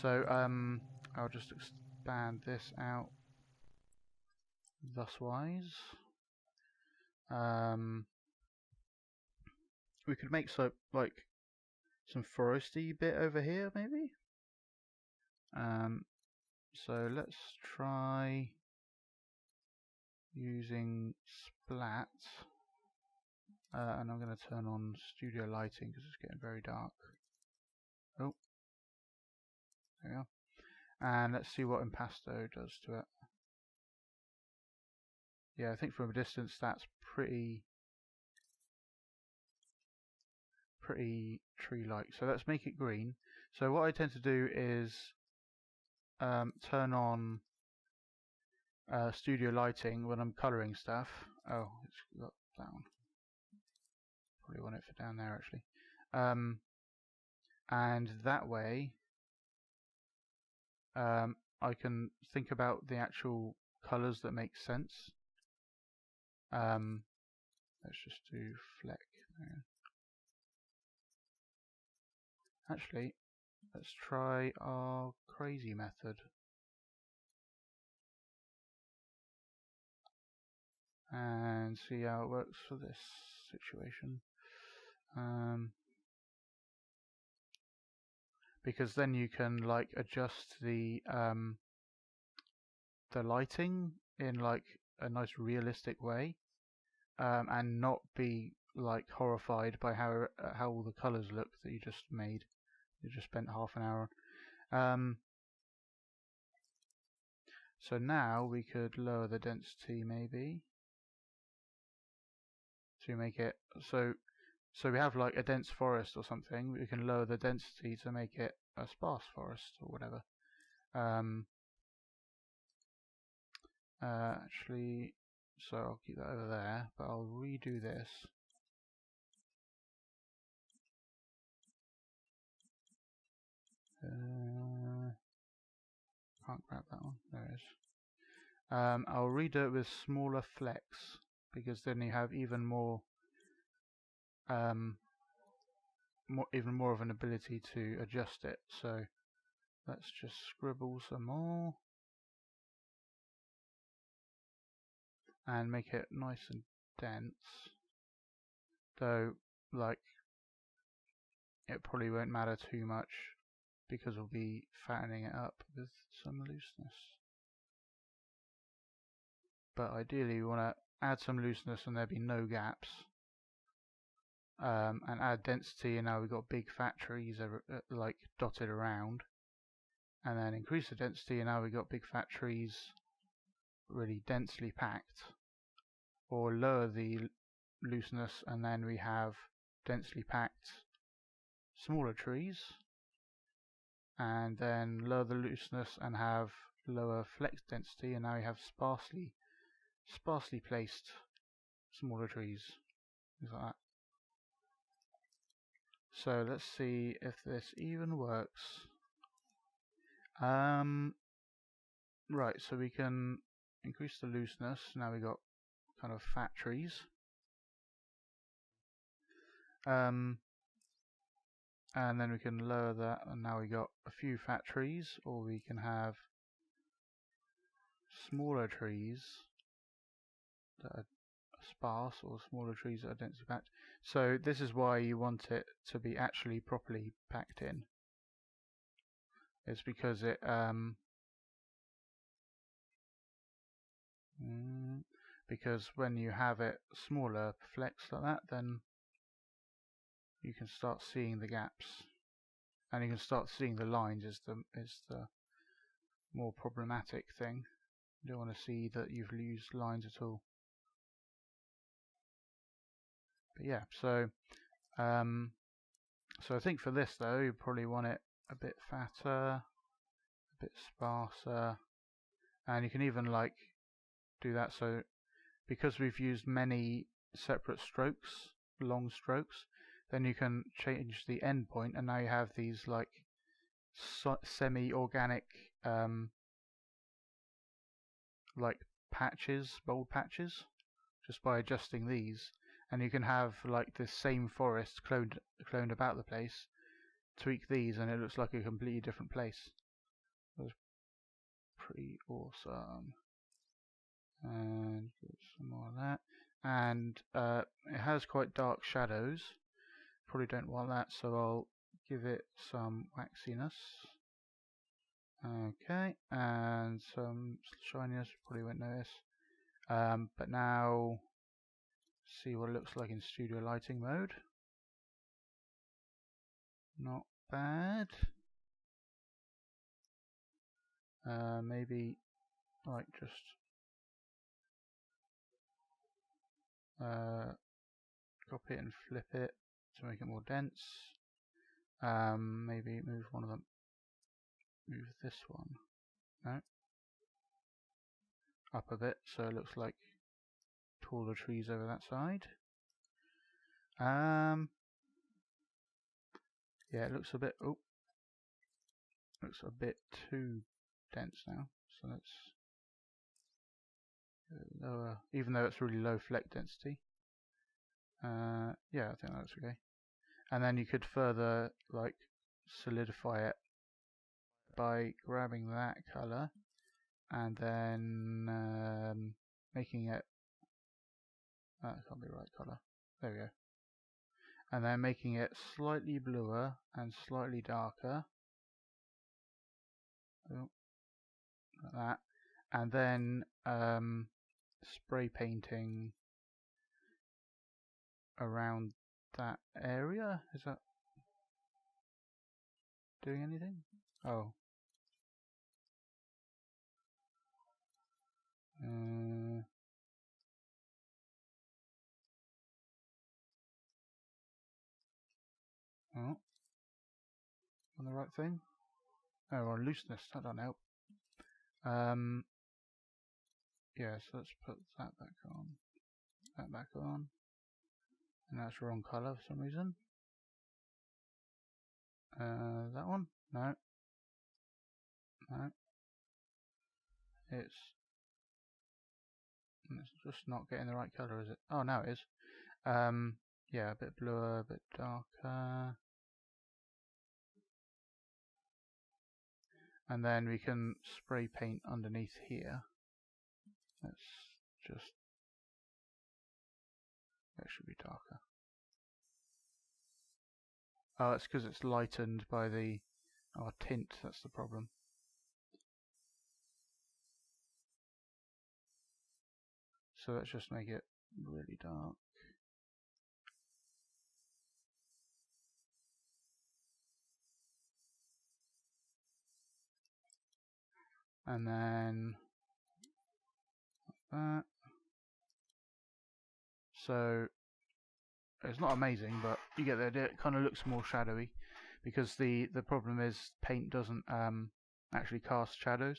So I'll just expand this out thuswise. We could make some foresty bit over here maybe. So let's try using splat, and I'm going to turn on studio lighting because it's getting very dark. Oh, there we go. And let's see what Impasto does to it. Yeah, I think from a distance that's pretty tree-like. So let's make it green. So what I tend to do is turn on studio lighting when I'm colouring stuff. Oh, it's got down. Probably want it for down there actually. And that way I can think about the actual colours that make sense. Let's just do Fleck. Actually, let's try our crazy method. And see how it works for this situation. Because then you can like adjust the lighting in like a nice realistic way, and not be like horrified by how all the colours look that you just made. You just spent half an hour on. So now we could lower the density maybe to make it so we have like a dense forest or something. We can lower the density to make it a sparse forest or whatever. Actually, so I'll keep that over there, but I'll redo this. Can't grab that one. There it is. I'll redo it with smaller flecks because then you have even more of an ability to adjust it. So let's just scribble some more and make it nice and dense. Though, like, it probably won't matter too much because we'll be fattening it up with some looseness. But ideally, we want to add some looseness and there be no gaps. And add density, and now we've got big fat trees like dotted around. And then increase the density, and now we've got big fat trees really densely packed. Or lower the looseness, and then we have densely packed smaller trees. And then lower the looseness and have lower flex density, and now we have sparsely placed smaller trees. Things like that. So let's see if this even works. Right, so we can increase the looseness. Now we got kind of fat trees. And then we can lower that, and now we got a few fat trees, or we can have smaller trees that are sparse, or smaller trees that are densely packed. So this is why you want it to be actually properly packed in. It's because it because when you have it smaller flecks like that, then you can start seeing the gaps, and you can start seeing the lines. Is the more problematic thing. You don't want to see that you've used lines at all. But yeah, so I think for this though, you probably want it a bit fatter, a bit sparser, and you can even like do that. So because we've used many separate strokes, long strokes, then you can change the end point, and now you have these like semi-organic like patches, bold patches, just by adjusting these. And you can have like this same forest cloned about the place, tweak these, and it looks like a completely different place. That's pretty awesome. And some more of that. And it has quite dark shadows. Probably don't want that, so I'll give it some waxiness. Okay, and some shininess, probably won't notice. But now, see what it looks like in studio lighting mode. Not bad. Maybe like just copy it and flip it to make it more dense. Maybe move one of them. Move this one. No. Up a bit so it looks like taller trees over that side. Yeah, it looks a bit. Oh, looks a bit too dense now. So let's lower, even though it's really low fleck density. Yeah, I think that's okay. And then you could further like solidify it by grabbing that color and then making it. That can't be the right color. There we go. And then making it slightly bluer and slightly darker. Oh, like that. And then spray painting around that area. Is that doing anything? Oh. Oh. On the right thing? Oh, on looseness, that don't help. Yeah, so let's put that back on. That back on. And that's wrong colour for some reason. That one? No. No. It's just not getting the right colour, is it? Oh, now it is. Yeah, a bit bluer, a bit darker. And then we can spray paint underneath here. Let's just, that should be darker. Oh, it's because it's lightened by the tint, that's the problem. So let's just make it really dark. And then like that. So it's not amazing, but you get the idea. It kind of looks more shadowy because the problem is paint doesn't actually cast shadows.